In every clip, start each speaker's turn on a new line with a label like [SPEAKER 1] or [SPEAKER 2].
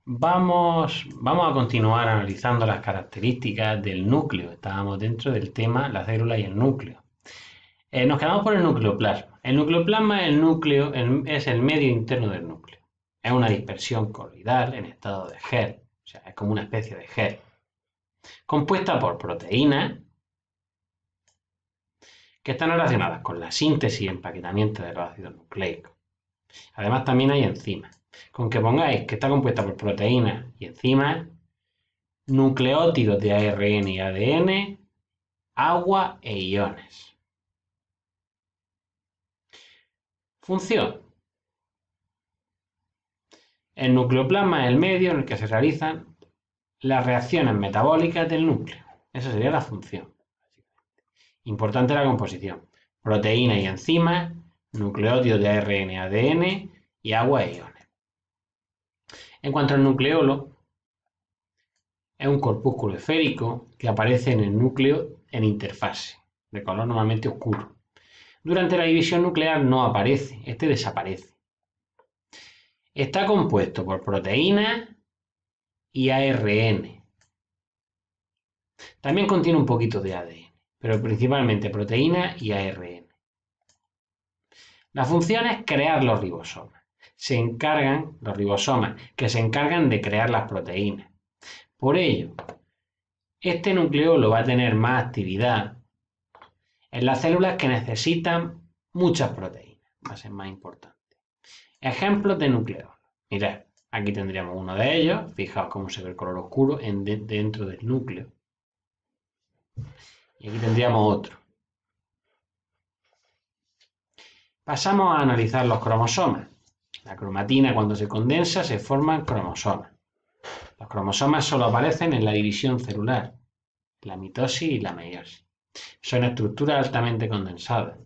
[SPEAKER 1] Vamos a continuar analizando las características del núcleo. Estábamos dentro del tema la célula y el núcleo. Nos quedamos por el nucleoplasma. El nucleoplasma es es el medio interno del núcleo. Es una dispersión coloidal en estado de gel, o sea, es como una especie de gel, compuesta por proteínas que están relacionadas con la síntesis y empaquetamiento de los ácidos nucleicos. Además, también hay enzimas. Con que pongáis que está compuesta por proteínas y enzimas, nucleótidos de ARN y ADN, agua e iones. Función. El nucleoplasma es el medio en el que se realizan las reacciones metabólicas del núcleo. Esa sería la función. Importante la composición. Proteínas y enzimas, nucleótidos de ARN y ADN y agua e iones. En cuanto al nucleolo, es un corpúsculo esférico que aparece en el núcleo en interfase, de color normalmente oscuro. Durante la división nuclear no aparece, este desaparece. Está compuesto por proteínas y ARN. También contiene un poquito de ADN, pero principalmente proteínas y ARN. La función es crear los ribosomas. Los ribosomas, que se encargan de crear las proteínas. Por ello, este nucleolo va a tener más actividad en las células que necesitan muchas proteínas, va a ser más importante. Ejemplos de nucleolos. Mirad, aquí tendríamos uno de ellos, fijaos cómo se ve el color oscuro dentro del núcleo. Y aquí tendríamos otro. Pasamos a analizar los cromosomas. La cromatina, cuando se condensa, se forman cromosomas. Los cromosomas solo aparecen en la división celular, la mitosis y la meiosis. Son estructuras altamente condensadas.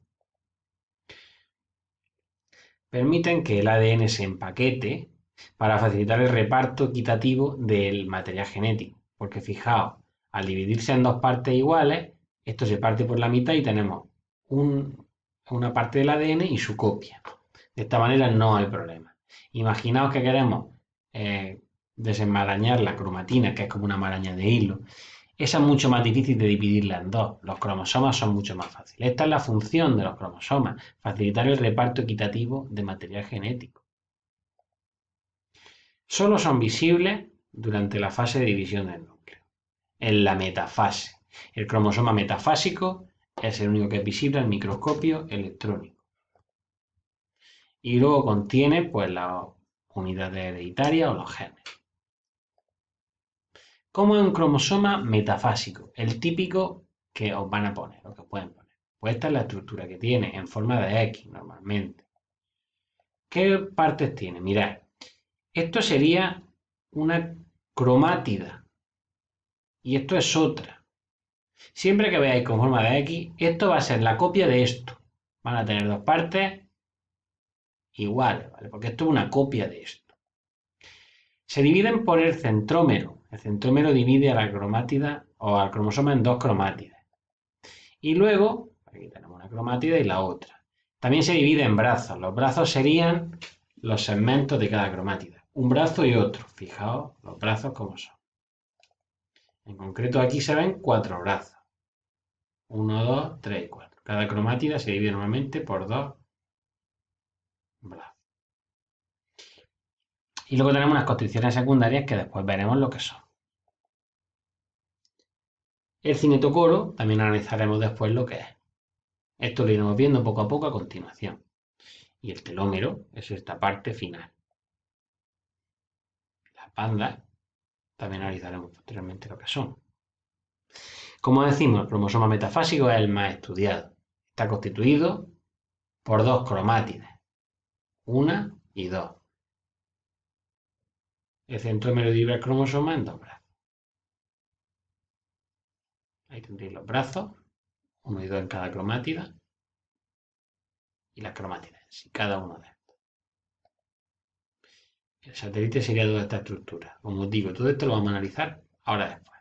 [SPEAKER 1] Permiten que el ADN se empaquete para facilitar el reparto equitativo del material genético. Porque fijaos, al dividirse en dos partes iguales, esto se parte por la mitad y tenemos una parte del ADN y su copia. De esta manera no hay problema. Imaginaos que queremos desenmarañar la cromatina, que es como una maraña de hilo. Esa es mucho más difícil de dividirla en dos. Los cromosomas son mucho más fáciles. Esta es la función de los cromosomas, facilitar el reparto equitativo de material genético. Solo son visibles durante la fase de división del núcleo, en la metafase. El cromosoma metafásico es el único que es visible al microscopio electrónico. Y luego contiene pues las unidades hereditarias o los genes. ¿Cómo es un cromosoma metafásico? El típico que os van a poner, o que os pueden poner. Pues esta es la estructura que tiene, en forma de X normalmente. ¿Qué partes tiene? Mirad, esto sería una cromátida y esto es otra. Siempre que veáis con forma de X, esto va a ser la copia de esto. Van a tener dos partes iguales, ¿vale? Porque esto es una copia de esto. Se dividen por el centrómero. El centrómero divide a la cromátida o al cromosoma en dos cromátidas. Y luego, aquí tenemos una cromátida y la otra. También se divide en brazos. Los brazos serían los segmentos de cada cromátida. Un brazo y otro. Fijaos los brazos como son. En concreto aquí se ven 4 brazos. 1, 2, 3 y 4. Cada cromátida se divide normalmente por 2 brazos. Y luego tenemos unas constricciones secundarias que después veremos lo que son. El cinetocoro también analizaremos después lo que es. Esto lo iremos viendo poco a poco a continuación. Y el telómero es esta parte final. Las bandas también analizaremos posteriormente lo que son. Como decimos, el cromosoma metafásico es el más estudiado. Está constituido por dos cromátides, una y dos. El centrómero divide el cromosoma en dos brazos. Ahí tendréis los brazos, uno y dos en cada cromátida, y las cromátidas en sí, cada uno de estos. El satélite sería toda esta estructura. Como os digo, todo esto lo vamos a analizar ahora después.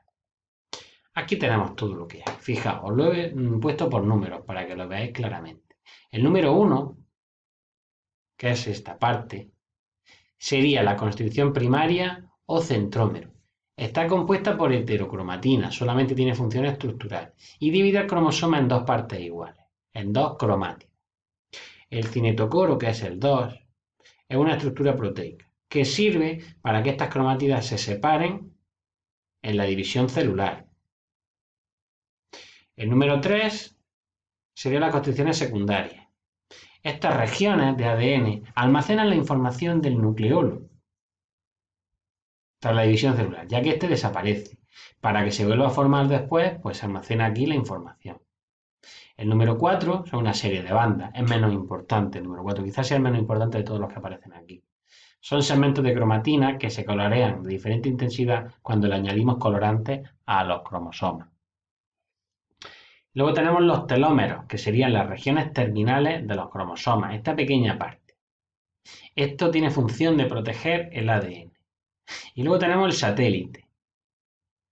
[SPEAKER 1] Aquí tenemos todo lo que hay. Fijaos, os lo he puesto por números para que lo veáis claramente. El número 1, que es esta parte, sería la constricción primaria o centrómero. Está compuesta por heterocromatina, solamente tiene función estructural, y divide el cromosoma en dos partes iguales, en dos cromátidos. El cinetocoro, que es el 2, es una estructura proteica, que sirve para que estas cromátidas se separen en la división celular. El número 3 serían las construcciones secundarias. Estas regiones de ADN almacenan la información del nucleolo tras la división celular, ya que este desaparece. Para que se vuelva a formar después, pues se almacena aquí la información. El número 4 son una serie de bandas, es menos importante el número 4, quizás sea el menos importante de todos los que aparecen aquí. Son segmentos de cromatina que se colorean de diferente intensidad cuando le añadimos colorantes a los cromosomas. Luego tenemos los telómeros, que serían las regiones terminales de los cromosomas, esta pequeña parte. Esto tiene función de proteger el ADN. Y luego tenemos el satélite.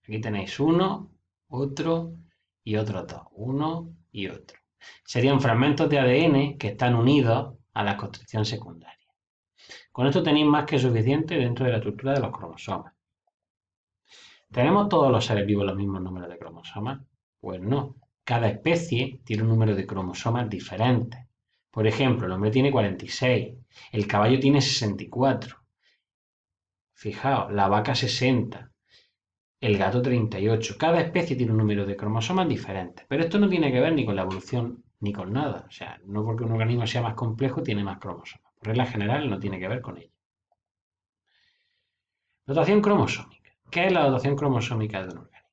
[SPEAKER 1] Aquí tenéis uno, otro y otros dos. Uno y otro. Serían fragmentos de ADN que están unidos a la construcción secundaria. Con esto tenéis más que suficiente dentro de la estructura de los cromosomas. ¿Tenemos todos los seres vivos los mismos números de cromosomas? Pues no. Cada especie tiene un número de cromosomas diferente. Por ejemplo, el hombre tiene 46, el caballo tiene 64. Fijaos, la vaca 60, el gato 38. Cada especie tiene un número de cromosomas diferente. Pero esto no tiene que ver ni con la evolución ni con nada. O sea, no porque un organismo sea más complejo tiene más cromosomas. Por regla general no tiene que ver con ello. Dotación cromosómica. ¿Qué es la dotación cromosómica de un organismo?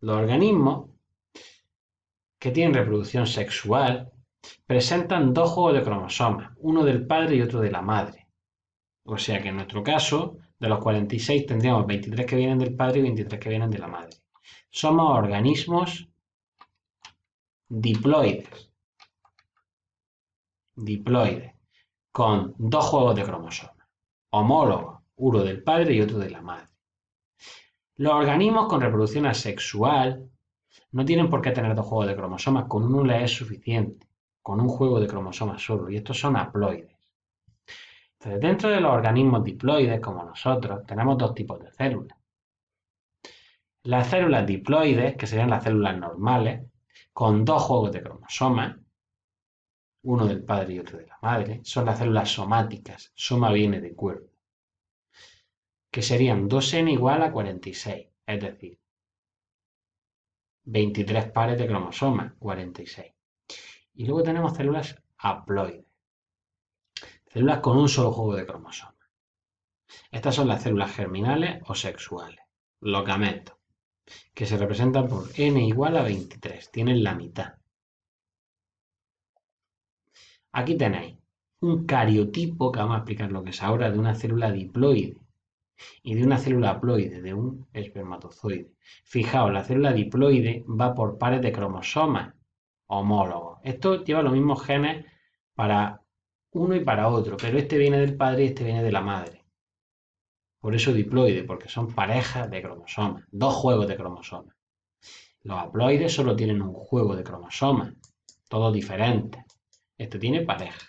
[SPEAKER 1] Los organismos que tienen reproducción sexual presentan dos juegos de cromosomas, uno del padre y otro de la madre. O sea que en nuestro caso, de los 46 tendríamos 23 que vienen del padre y 23 que vienen de la madre. Somos organismos diploides. Diploides, con dos juegos de cromosomas, homólogos, uno del padre y otro de la madre. Los organismos con reproducción asexual no tienen por qué tener dos juegos de cromosomas, con uno les es suficiente, con un juego de cromosomas solo, y estos son haploides. Entonces, dentro de los organismos diploides, como nosotros, tenemos dos tipos de células. Las células diploides, que serían las células normales, con dos juegos de cromosomas, uno del padre y otro de la madre, son las células somáticas, soma viene de cuerpo, que serían 2n igual a 46, es decir, 23 pares de cromosomas, 46. Y luego tenemos células haploides, células con un solo juego de cromosomas. Estas son las células germinales o sexuales, los gametos, que se representan por n igual a 23, tienen la mitad. Aquí tenéis un cariotipo, que vamos a explicar lo que es ahora, de una célula diploide y de una célula haploide, de un espermatozoide. Fijaos, la célula diploide va por pares de cromosomas homólogos. Esto lleva los mismos genes para uno y para otro, pero este viene del padre y este viene de la madre. Por eso diploide, porque son parejas de cromosomas, dos juegos de cromosomas. Los haploides solo tienen un juego de cromosomas, todos diferentes. Este tiene pareja.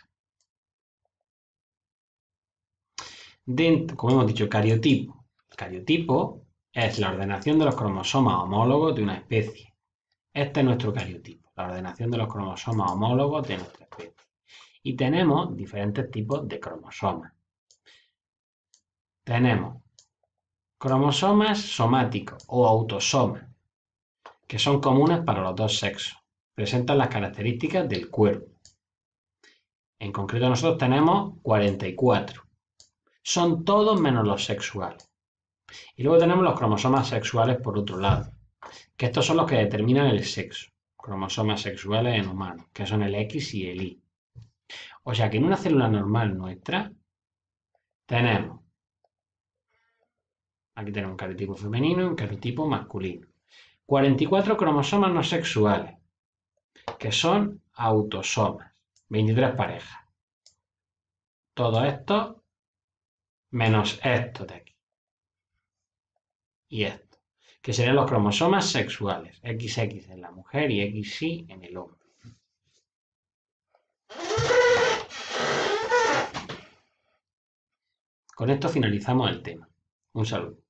[SPEAKER 1] Como hemos dicho, cariotipo. El cariotipo es la ordenación de los cromosomas homólogos de una especie. Este es nuestro cariotipo, la ordenación de los cromosomas homólogos de nuestra especie. Y tenemos diferentes tipos de cromosomas. Tenemos cromosomas somáticos o autosomas, que son comunes para los dos sexos. Presentan las características del cuerpo. En concreto nosotros tenemos 44. Son todos menos los sexuales. Y luego tenemos los cromosomas sexuales por otro lado, que estos son los que determinan el sexo. Cromosomas sexuales en humanos, que son el X y el Y. O sea que en una célula normal nuestra tenemos, aquí tenemos un cariotipo femenino y un cariotipo masculino. 44 cromosomas no sexuales, que son autosomas, 23 parejas. Todo esto menos esto de aquí. Y esto, que serían los cromosomas sexuales, XX en la mujer y XY en el hombre. Con esto finalizamos el tema. Un saludo.